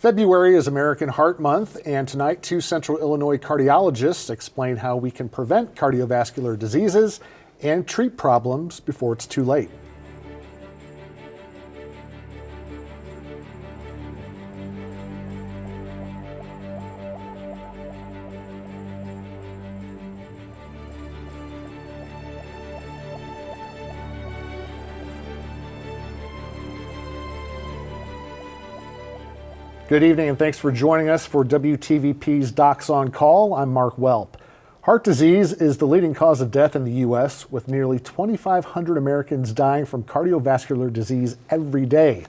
February is American Heart Month, and tonight 2 Central Illinois cardiologists explain how we can prevent cardiovascular diseases and treat problems before it's too late. Good evening, and thanks for joining us for WTVP's Docs on Call. I'm Mark Welp. Heart disease is the leading cause of death in the U.S., with nearly 2,500 Americans dying from cardiovascular disease every day.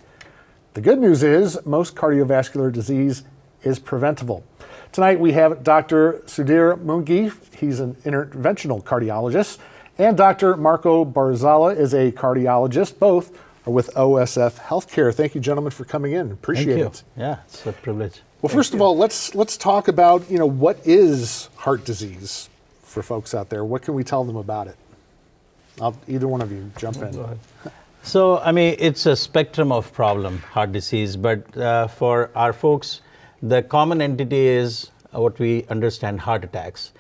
The good news is most cardiovascular disease is preventable. Tonight we have Dr. Sudhir Mungee. He's an interventional cardiologist, and Dr. Marco Barzallo is a cardiologist. Both are with OSF HealthCare. Thank you, gentlemen, for coming in. Appreciate it. Yeah, it's a privilege. Well, first of all, let's talk about, what is heart disease for folks out there? What can we tell them about it? Either one of you jump in. Go ahead. So, it's a spectrum of problem, heart disease, but for our folks, the common entity is what we understand, heart attacks.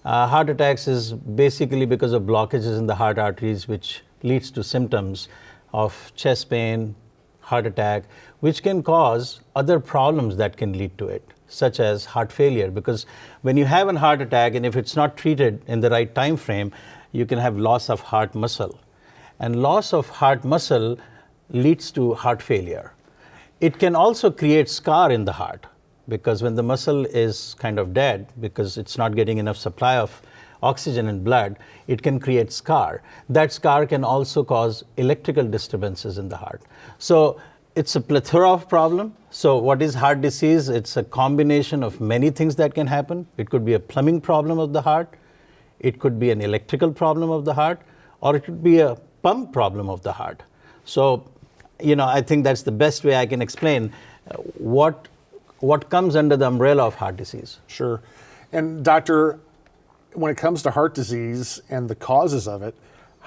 Heart attacks is basically because of blockages in the heart arteries, which leads to symptoms of chest pain, heart attack, which can cause other problems that can lead to it, such as heart failure. Because when you have a heart attack, and if it's not treated in the right time frame, you can have loss of heart muscle. And loss of heart muscle leads to heart failure. It can also create scar in the heart, because when the muscle is kind of dead, because it's not getting enough supply of oxygen and blood, it can create scar. That scar can also cause electrical disturbances in the heart. So it's a plethora of problems. So what is heart disease? It's a combination of many things that can happen. It could be a plumbing problem of the heart, it could be an electrical problem of the heart, or it could be a pump problem of the heart. So, I think that's the best way I can explain what comes under the umbrella of heart disease. Sure. And doctor, when it comes to heart disease and the causes of it,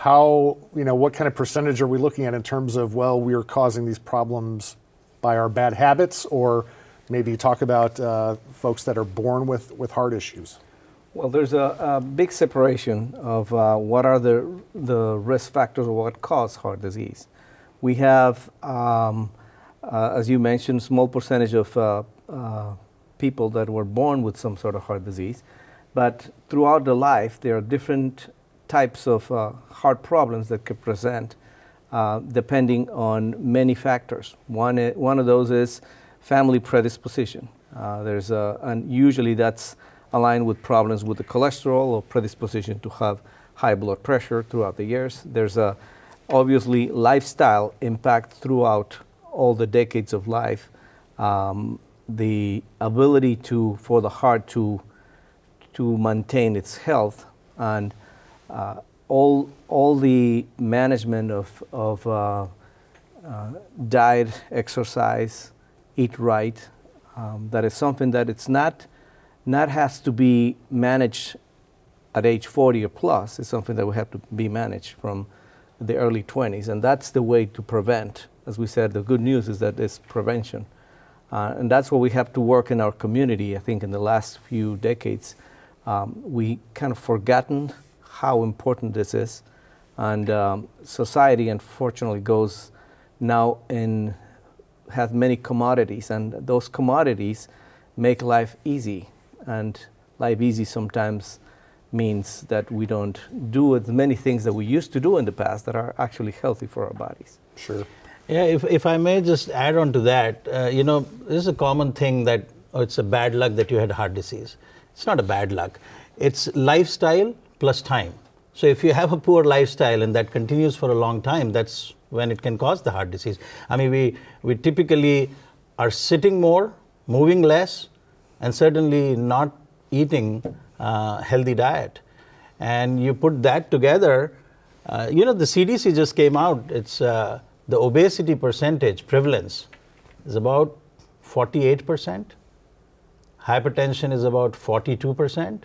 what kind of percentage are we looking at in terms of, we are causing these problems by our bad habits, or maybe talk about folks that are born with heart issues? Well, there's a big separation of what are the risk factors of what cause heart disease. We have, as you mentioned, small percentage of people that were born with some sort of heart disease. But throughout the life, there are different types of heart problems that could present depending on many factors. One of those is family predisposition. And usually that's aligned with problems with the cholesterol or predisposition to have high blood pressure throughout the years. There's obviously lifestyle impact throughout all the decades of life. The ability for the heart to maintain its health, and all the management of diet, exercise, eat right. That is something that it's not has to be managed at age 40 or plus. It's something that will have to be managed from the early 20s, and that's the way to prevent. As we said, the good news is that it's prevention, and that's what we have to work in our community. I think in the last few decades, we kind of forgotten how important this is, and society unfortunately goes now and has many commodities, and those commodities make life easy, and life easy sometimes means that we don't do as many things that we used to do in the past that are actually healthy for our bodies. Sure. Yeah, if I may just add on to that, this is a common thing that it's a bad luck that you had heart disease. It's not a bad luck. It's lifestyle plus time. So if you have a poor lifestyle and that continues for a long time, that's when it can cause the heart disease. We typically are sitting more, moving less, and certainly not eating healthy diet. And you put that together, the CDC just came out. It's the obesity percentage prevalence is about 48%. Hypertension is about 42%.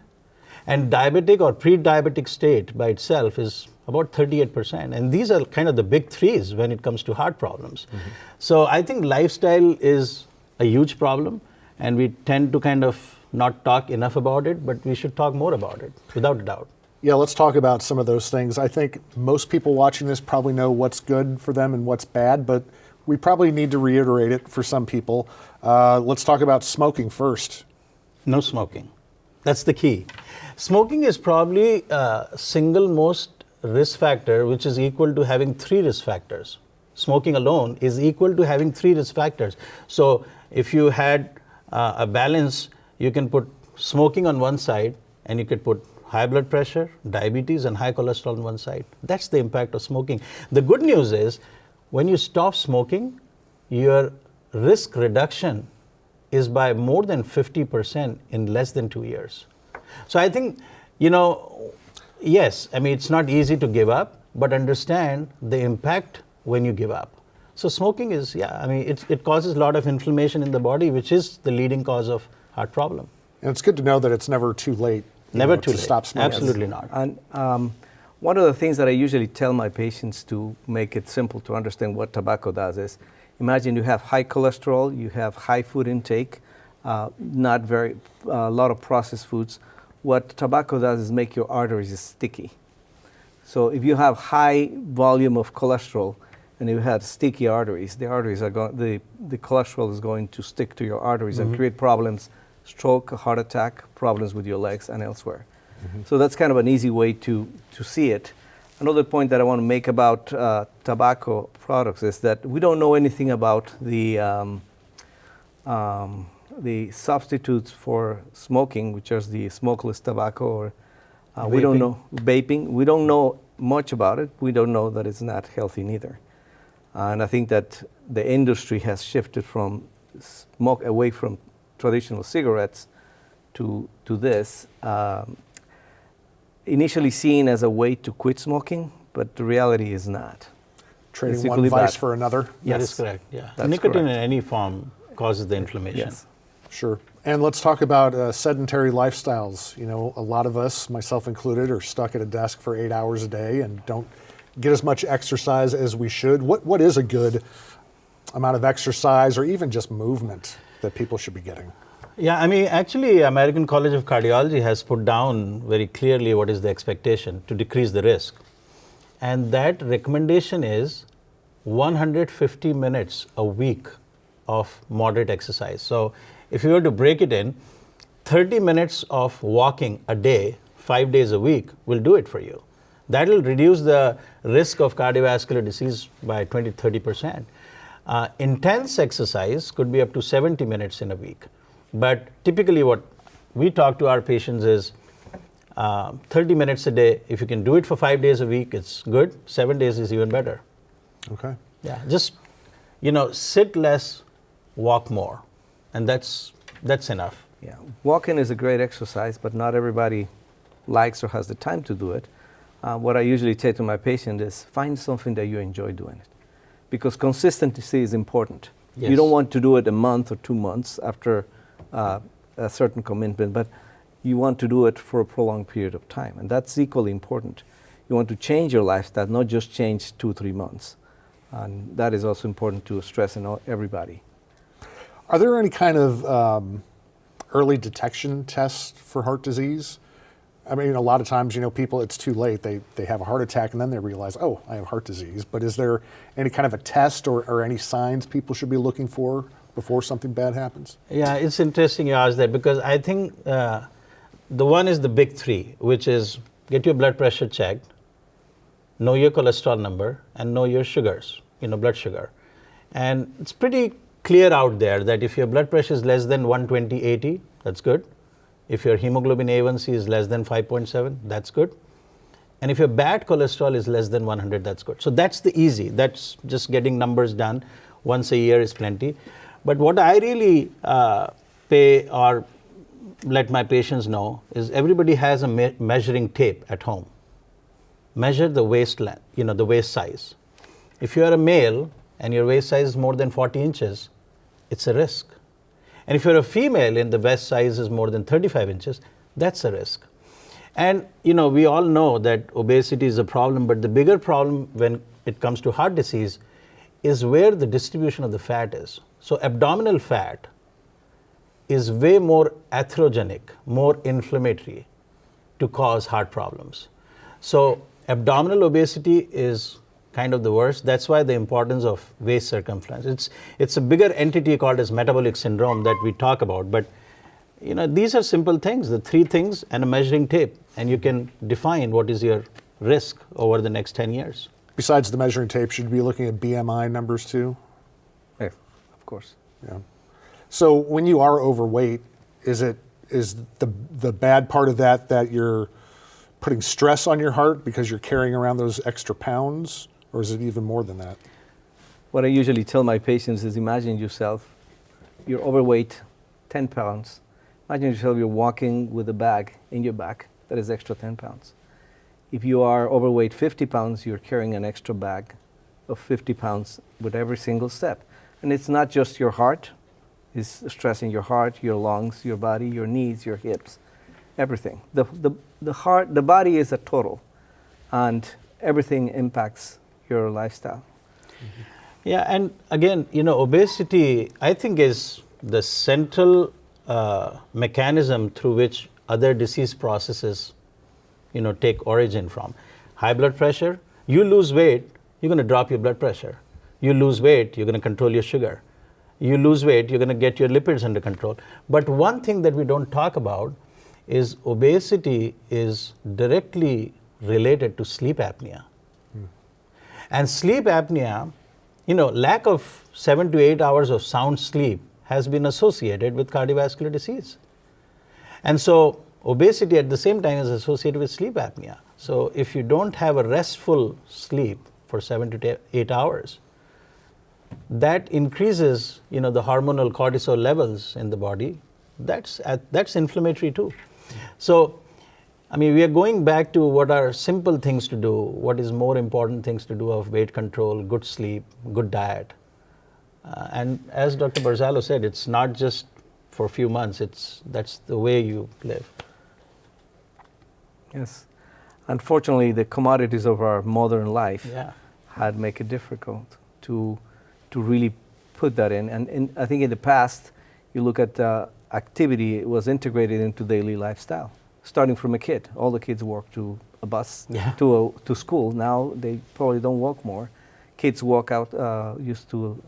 And diabetic or pre-diabetic state by itself is about 38%. And these are kind of the big threes when it comes to heart problems. Mm-hmm. So I think lifestyle is a huge problem, and we tend to kind of not talk enough about it, but we should talk more about it, without a doubt. Yeah, let's talk about some of those things. I think most people watching this probably know what's good for them and what's bad, but we probably need to reiterate it for some people. Let's talk about smoking first. No smoking. That's the key. Smoking is probably single most risk factor, which is equal to having 3 risk factors. Smoking alone is equal to having 3 risk factors. So if you had a balance, you can put smoking on one side, and you could put high blood pressure, diabetes, and high cholesterol on one side. That's the impact of smoking. The good news is, when you stop smoking, your risk reduction is by more than 50% in less than 2 years. So I think, yes, I mean, it's not easy to give up, but understand the impact when you give up. So smoking is, it causes a lot of inflammation in the body, which is the leading cause of heart problem. And it's good to know that it's never too late. Never too late. To stop smoking. Absolutely not. And one of the things that I usually tell my patients to make it simple to understand what tobacco does is, imagine you have high cholesterol, you have high food intake, a lot of processed foods. What tobacco does is make your arteries sticky. So if you have high volume of cholesterol and you have sticky arteries, the cholesterol is going to stick to your arteries and create problems, stroke, heart attack, problems with your legs and elsewhere. So that's kind of an easy way to see it. Another point that I want to make about tobacco products is that we don't know anything about the substitutes for smoking, which is the smokeless tobacco, or we don't know vaping. We don't know much about it. We don't know that it's not healthy neither. And I think that the industry has shifted from smoke away from traditional cigarettes to this. Initially seen as a way to quit smoking, but the reality is not. Trading It's one equally vice bad. for another. That Yes. is correct, yeah. That's Nicotine correct. in any form causes the inflammation. Yes. Sure. And let's talk about sedentary lifestyles. A lot of us, myself included, are stuck at a desk for 8 hours a day and don't get as much exercise as we should. What is a good amount of exercise or even just movement that people should be getting? Yeah, I mean, actually, American College of Cardiology has put down very clearly what is the expectation to decrease the risk. And that recommendation is 150 minutes a week of moderate exercise. So if you were to break it in, 30 minutes of walking a day, 5 days a week, will do it for you. That will reduce the risk of cardiovascular disease by 20-30%. Intense exercise could be up to 70 minutes in a week. But typically what we talk to our patients is 30 minutes a day. If you can do it for 5 days a week, it's good. 7 days is even better. Okay. Yeah, just, sit less, walk more. And that's enough. Yeah, walking is a great exercise, but not everybody likes or has the time to do it. What I usually say to my patient is find something that you enjoy doing it, because consistency is important. Yes. You don't want to do it a month or 2 months after a certain commitment, but you want to do it for a prolonged period of time, and that's equally important. You want to change your lifestyle, not just change 2-3 months, and that is also important to stress in everybody. Are there any kind of early detection tests for heart disease? I mean, a lot of times, people, it's too late. They have a heart attack and then they realize, oh, I have heart disease. But is there any kind of a test or any signs people should be looking for before something bad happens? Yeah, it's interesting you ask that, because I think the one is the big 3, which is get your blood pressure checked, know your cholesterol number, and know your sugars, blood sugar. And it's pretty clear out there that if your blood pressure is less than 120/80, that's good. If your hemoglobin A1C is less than 5.7, that's good. And if your bad cholesterol is less than 100, that's good. So that's the easy. That's just getting numbers done. Once a year is plenty. But what I really pay or let my patients know is everybody has a measuring tape at home. Measure the waist length, the waist size. If you are a male and your waist size is more than 40 inches, it's a risk. And if you're a female and the waist size is more than 35 inches, that's a risk. And we all know that obesity is a problem, but the bigger problem when it comes to heart disease is where the distribution of the fat is. So abdominal fat is way more atherogenic, more inflammatory to cause heart problems. So abdominal obesity is kind of the worst. That's why the importance of waist circumference. It's a bigger entity called as metabolic syndrome that we talk about. But these are simple things, the 3 things and a measuring tape, and you can define what is your risk over the next 10 years. Besides the measuring tape, should you be looking at BMI numbers too? Yeah, of course. Yeah. So when you are overweight, is the bad part of that you're putting stress on your heart because you're carrying around those extra pounds, or is it even more than that? What I usually tell my patients is imagine yourself, you're overweight, 10 pounds. Imagine yourself you're walking with a bag in your back that is extra 10 pounds. If you are overweight 50 pounds, you're carrying an extra bag of 50 pounds with every single step. And it's not just your heart, it's stressing your heart, your lungs, your body, your knees, your hips, everything. The body is a total, and everything impacts your lifestyle. Mm-hmm. Yeah, and again, obesity, I think, is the central mechanism through which other disease processes, take origin from. High blood pressure, you lose weight, you're going to drop your blood pressure. You lose weight, you're going to control your sugar. You lose weight, you're going to get your lipids under control. But one thing that we don't talk about is obesity is directly related to sleep apnea. And sleep apnea, lack of 7 to 8 hours of sound sleep has been associated with cardiovascular disease. And so obesity at the same time is associated with sleep apnea. So if you don't have a restful sleep for 7 to 8 hours, that increases, the hormonal cortisol levels in the body. That's inflammatory too. So, we are going back to what are simple things to do, what is more important things to do of weight control, good sleep, good diet. And as Dr. Barzallo said, it's not just for a few months, that's the way you live. Yes. Unfortunately, the commodities of our modern life had make it difficult to really put that in. And I think in the past, you look at activity, it was integrated into daily lifestyle. Starting from a kid, all the kids walk to a bus to school. Now they probably don't walk more. Kids walk out, used to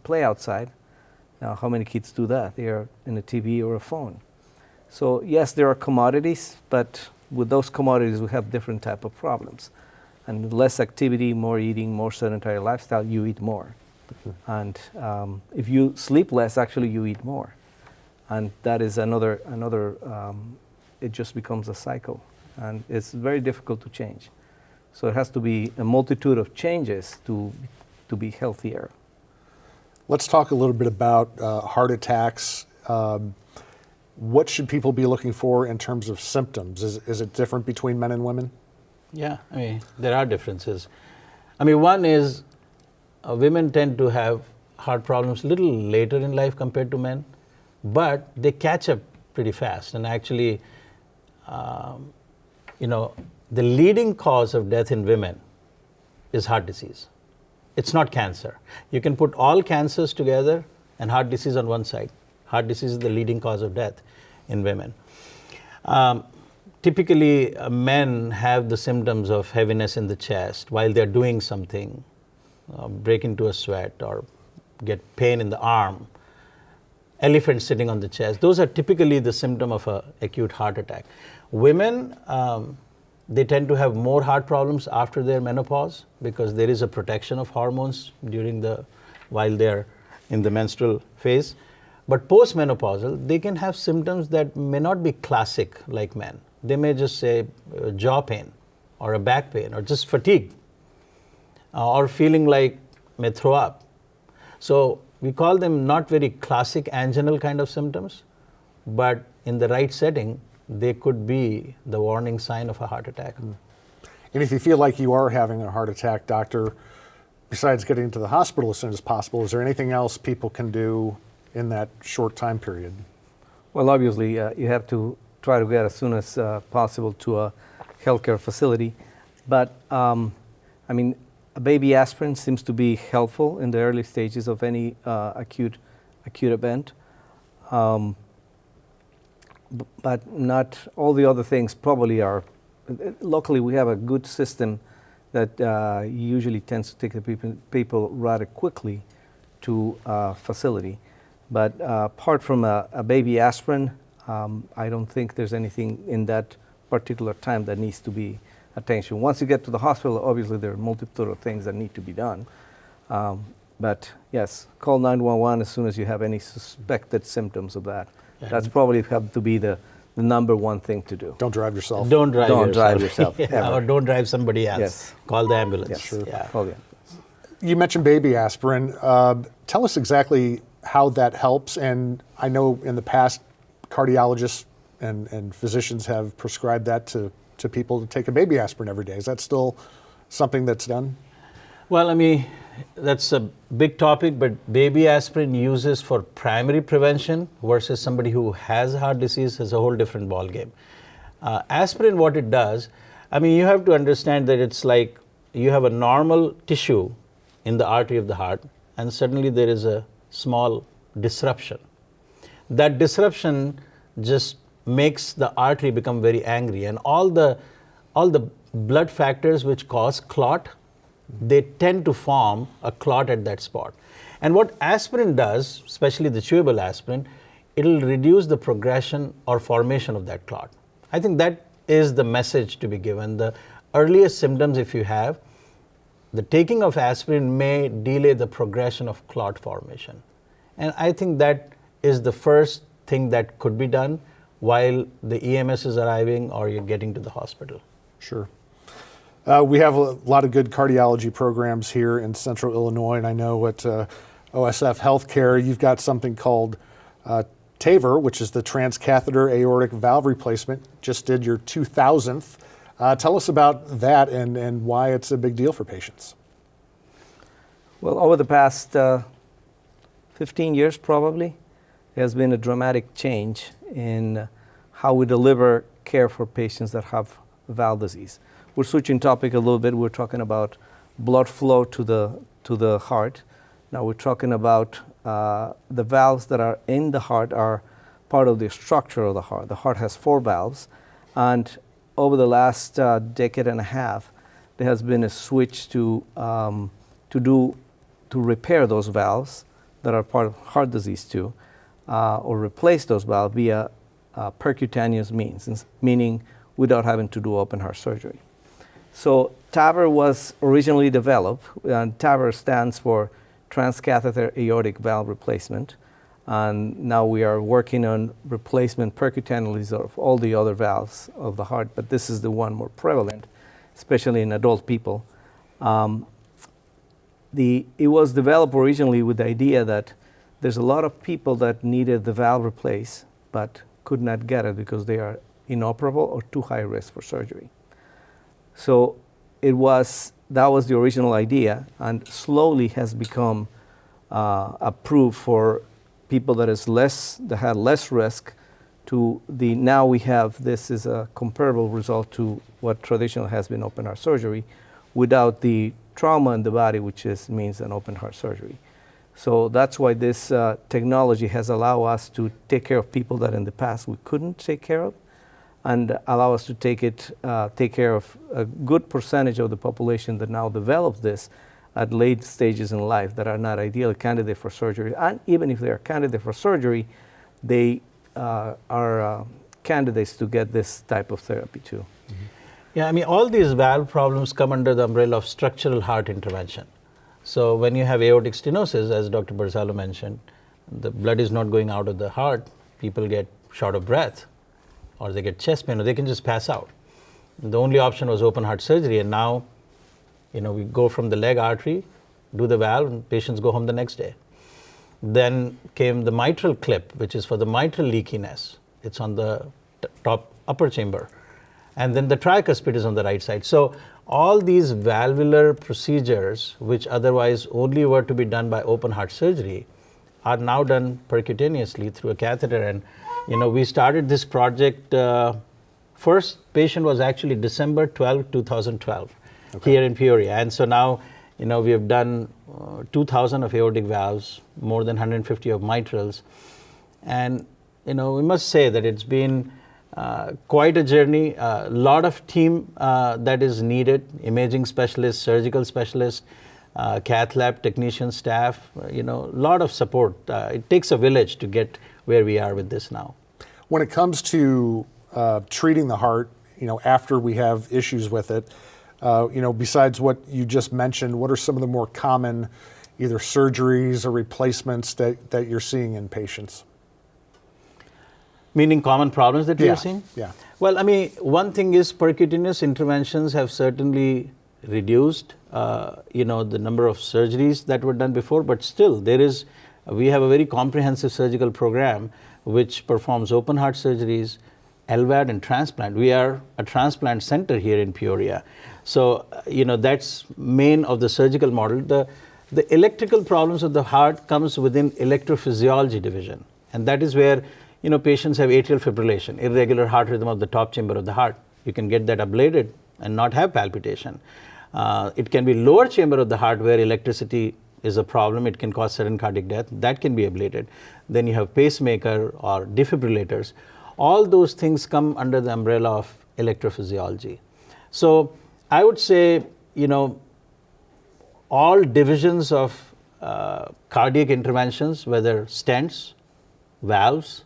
play outside. Now how many kids do that? They are in a TV or a phone. So yes, there are commodities, but with those commodities we have different type of problems. And less activity, more eating, more sedentary lifestyle, you eat more. And if you sleep less, actually you eat more. And that is another it just becomes a cycle, and it's very difficult to change. So it has to be a multitude of changes to be healthier. Let's talk a little bit about heart attacks. What should people be looking for in terms of symptoms? Is it different between men and women? Yeah, there are differences. One is women tend to have heart problems a little later in life compared to men, but they catch up pretty fast. And actually, the leading cause of death in women is heart disease. It's not cancer. You can put all cancers together and heart disease on one side. Heart disease is the leading cause of death in women. Typically, men have the symptoms of heaviness in the chest while they're doing something, break into a sweat or get pain in the arm, elephant sitting on the chest. Those are typically the symptom of an acute heart attack. Women, they tend to have more heart problems after their menopause because there is a protection of hormones while they're in the menstrual phase. But post-menopausal, they can have symptoms that may not be classic like men. They may just say jaw pain or a back pain or just fatigue or feeling like may throw up. So we call them not very classic anginal kind of symptoms, but in the right setting, they could be the warning sign of a heart attack. And if you feel like you are having a heart attack, doctor, besides getting to the hospital as soon as possible, is there anything else people can do in that short time period? Well, obviously, you have to try to get as soon as possible to a healthcare facility. But, a baby aspirin seems to be helpful in the early stages of any acute acute event. But not all the other things probably are. Locally, we have a good system that usually tends to take the people rather quickly to facility. But apart from a baby aspirin, I don't think there's anything in that particular time that needs to be attention. Once you get to the hospital, obviously there are multiple of things that need to be done. But yes, call 911 as soon as you have any suspected symptoms of that. That's probably have to be the number one thing to do. Don't drive yourself. Don't drive yourself. Yeah, or don't drive somebody else. Yes. Call the ambulance. Yes. Sure. Yeah. Call the ambulance. You mentioned baby aspirin. Tell us exactly how that helps. And I know in the past, cardiologists and physicians have prescribed that to people to take a baby aspirin every day. Is that still something that's done? Well, I mean, that's a big topic, but baby aspirin uses for primary prevention versus somebody who has heart disease is a whole different ballgame. Aspirin, what it does, I mean, you have to understand that it's like you have a normal tissue in the artery of the heart, and suddenly there is a small disruption. That disruption just makes the artery become very angry, and all the blood factors which cause clot, they tend to form a clot at that spot. And what aspirin does, especially the chewable aspirin, it'll reduce the progression or formation of that clot. I think that is the message to be given. The earliest symptoms, if you have, the taking of aspirin may delay the progression of clot formation. And I think that is the first thing that could be done while the EMS is arriving or you're getting to the hospital. Sure. We have a lot of good cardiology programs here in Central Illinois, and I know at OSF HealthCare, you've got something called TAVR, which is the transcatheter aortic valve replacement. Just did your 2000th. Tell us about that and why it's a big deal for patients. Well, over the past 15 years probably, there has been a dramatic change in how we deliver care for patients that have valve disease. We're switching topic a little bit. We're talking about blood flow to the heart. Now we're talking about the valves that are in the heart are part of the structure of the heart. The heart has 4 valves, and over the last decade and a half, there has been a switch to repair those valves that are part of heart disease too, or replace those valves via percutaneous means, meaning without having to do open heart surgery. So TAVR was originally developed, and TAVR stands for transcatheter aortic valve replacement. And now we are working on replacement percutaneously of all the other valves of the heart, but this is the one more prevalent, especially in adult people. It was developed originally with the idea that there's a lot of people that needed the valve replaced, but could not get it because they are inoperable or too high risk for surgery. So that was the original idea, and slowly has become approved for people that had less risk. Now we have this is a comparable result to what traditionally has been open heart surgery, without the trauma in the body, which means an open heart surgery. So that's why this technology has allowed us to take care of people that in the past we couldn't take care of, and allow us to take care of a good percentage of the population that now develops this at late stages in life that are not ideal candidate for surgery. And even if they are candidate for surgery, they are candidates to get this type of therapy too. Mm-hmm. Yeah, I mean, all these valve problems come under the umbrella of structural heart intervention. So when you have aortic stenosis, as Dr. Barzallo mentioned, the blood is not going out of the heart, people get short of breath, or they get chest pain, or they can just pass out. The only option was open heart surgery, and now, we go from the leg artery, do the valve, and patients go home the next day. Then came the mitral clip, which is for the mitral leakiness. It's on the top upper chamber. And then the tricuspid is on the right side. So all these valvular procedures, which otherwise only were to be done by open heart surgery, are now done percutaneously through a catheter. And we started this project, first patient was actually December 12, 2012, here in Peoria. And so now, We have done 2,000 of aortic valves, more than 150 of mitrals. And, we must say that it's been quite a journey. A lot of team that is needed, imaging specialists, surgical specialists, cath lab technician staff, a lot of support. It takes a village to get where we are with this now. When it comes to treating the heart, after we have issues with it, besides what you just mentioned, what are some of the more common either surgeries or replacements that you're seeing in patients? Meaning common problems that we Yeah, are seeing? yeah. Well, one thing is percutaneous interventions have certainly reduced, the number of surgeries that were done before, but still we have a very comprehensive surgical program which performs open heart surgeries, LVAD and transplant. We are a transplant center here in Peoria. So, that's main of the surgical model. The electrical problems of the heart comes within electrophysiology division. And that is where, patients have atrial fibrillation, irregular heart rhythm of the top chamber of the heart. You can get that ablated and not have palpitation. It can be lower chamber of the heart where electricity is a problem. It can cause sudden cardiac death. That can be ablated. Then you have pacemaker or defibrillators. All those things come under the umbrella of electrophysiology. So I would say, all divisions of cardiac interventions, whether stents, valves,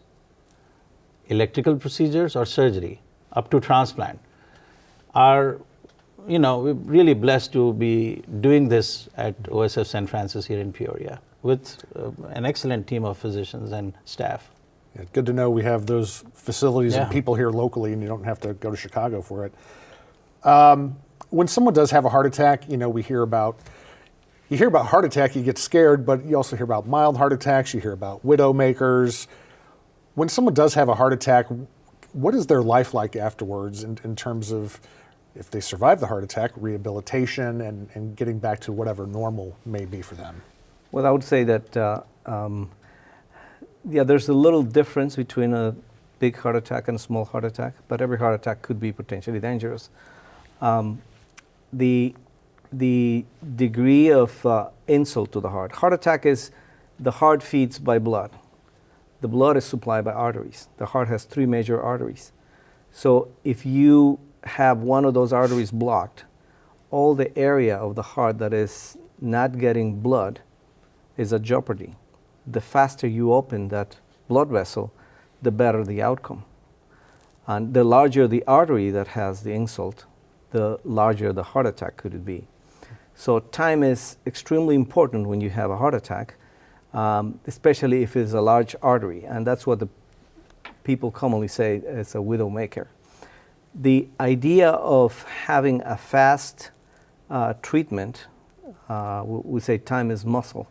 electrical procedures, or surgery, up to transplant, are, we're really blessed to be doing this at OSF St. Francis here in Peoria with an excellent team of physicians and staff. Yeah, good to know we have those facilities Yeah. and people here locally, and you don't have to go to Chicago for it. When someone does have a heart attack, you hear about heart attack, you get scared, but you also hear about mild heart attacks, you hear about widowmakers. When someone does have a heart attack, what is their life like afterwards in terms of, if they survive the heart attack, rehabilitation and getting back to whatever normal may be for them? Well, I would say that, there's a little difference between a big heart attack and a small heart attack, but every heart attack could be potentially dangerous. The degree of insult to the heart attack is the heart feeds by blood. The blood is supplied by arteries. The heart has 3 major arteries. So if you have one of those arteries blocked, all the area of the heart that is not getting blood is at jeopardy. The faster you open that blood vessel, the better the outcome. And the larger the artery that has the insult, the larger the heart attack could be. So time is extremely important when you have a heart attack, especially if it's a large artery. And that's what the people commonly say is a widowmaker. The idea of having a fast treatment, we say time is muscle,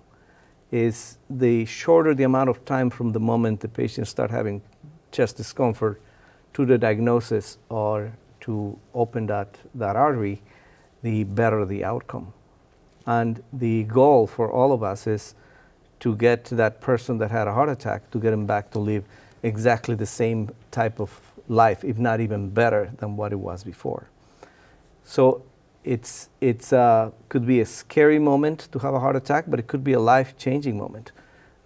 is the shorter the amount of time from the moment the patient start having chest discomfort to the diagnosis or to open that artery, the better the outcome. And the goal for all of us is to get that person that had a heart attack, to get him back to live exactly the same type of life, if not even better than what it was before. So it's could be a scary moment to have a heart attack, but it could be a life-changing moment,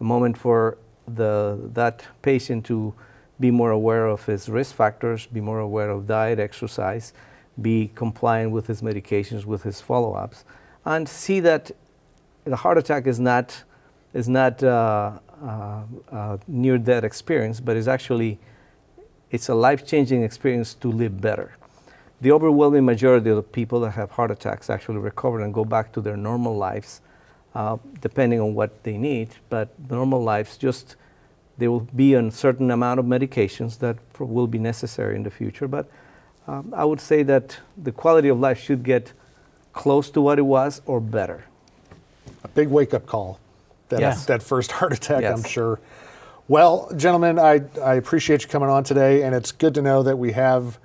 a moment for that patient to be more aware of his risk factors, be more aware of diet, exercise, be compliant with his medications, with his follow-ups, and see that the heart attack is not a near-death experience, but it's a life-changing experience to live better. The overwhelming majority of the people that have heart attacks actually recover and go back to their normal lives, depending on what they need. But normal lives, they will be on a certain amount of medications that will be necessary in the future. But I would say that the quality of life should get close to what it was or better. A big wake-up call, that first heart attack, Yes. I'm sure. Well, gentlemen, I appreciate you coming on today, and it's good to know that we have,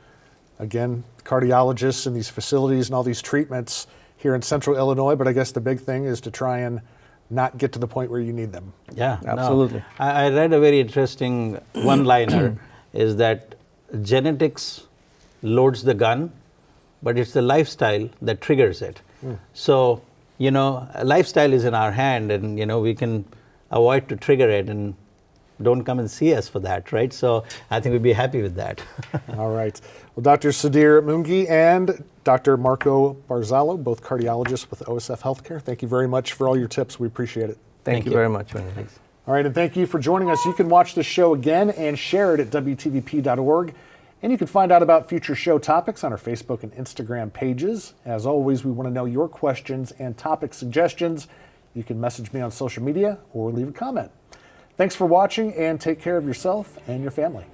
again, cardiologists in these facilities and all these treatments here in Central Illinois, but I guess the big thing is to try and not get to the point where you need them. Yeah, Absolutely. No. I read a very interesting one-liner is that genetics loads the gun, but it's the lifestyle that triggers it. So lifestyle is in our hand, and we can avoid to trigger it, and don't come and see us for that, right? So I think we'd be happy with that. All right. Well, Dr. Sudhir Mungee and Dr. Marco Barzallo, both cardiologists with OSF HealthCare, thank you very much for all your tips. We appreciate it. Thank you very much. Thanks. All right, and thank you for joining us. You can watch the show again and share it at WTVP.org. And you can find out about future show topics on our Facebook and Instagram pages. As always, we want to know your questions and topic suggestions. You can message me on social media or leave a comment. Thanks for watching, and take care of yourself and your family.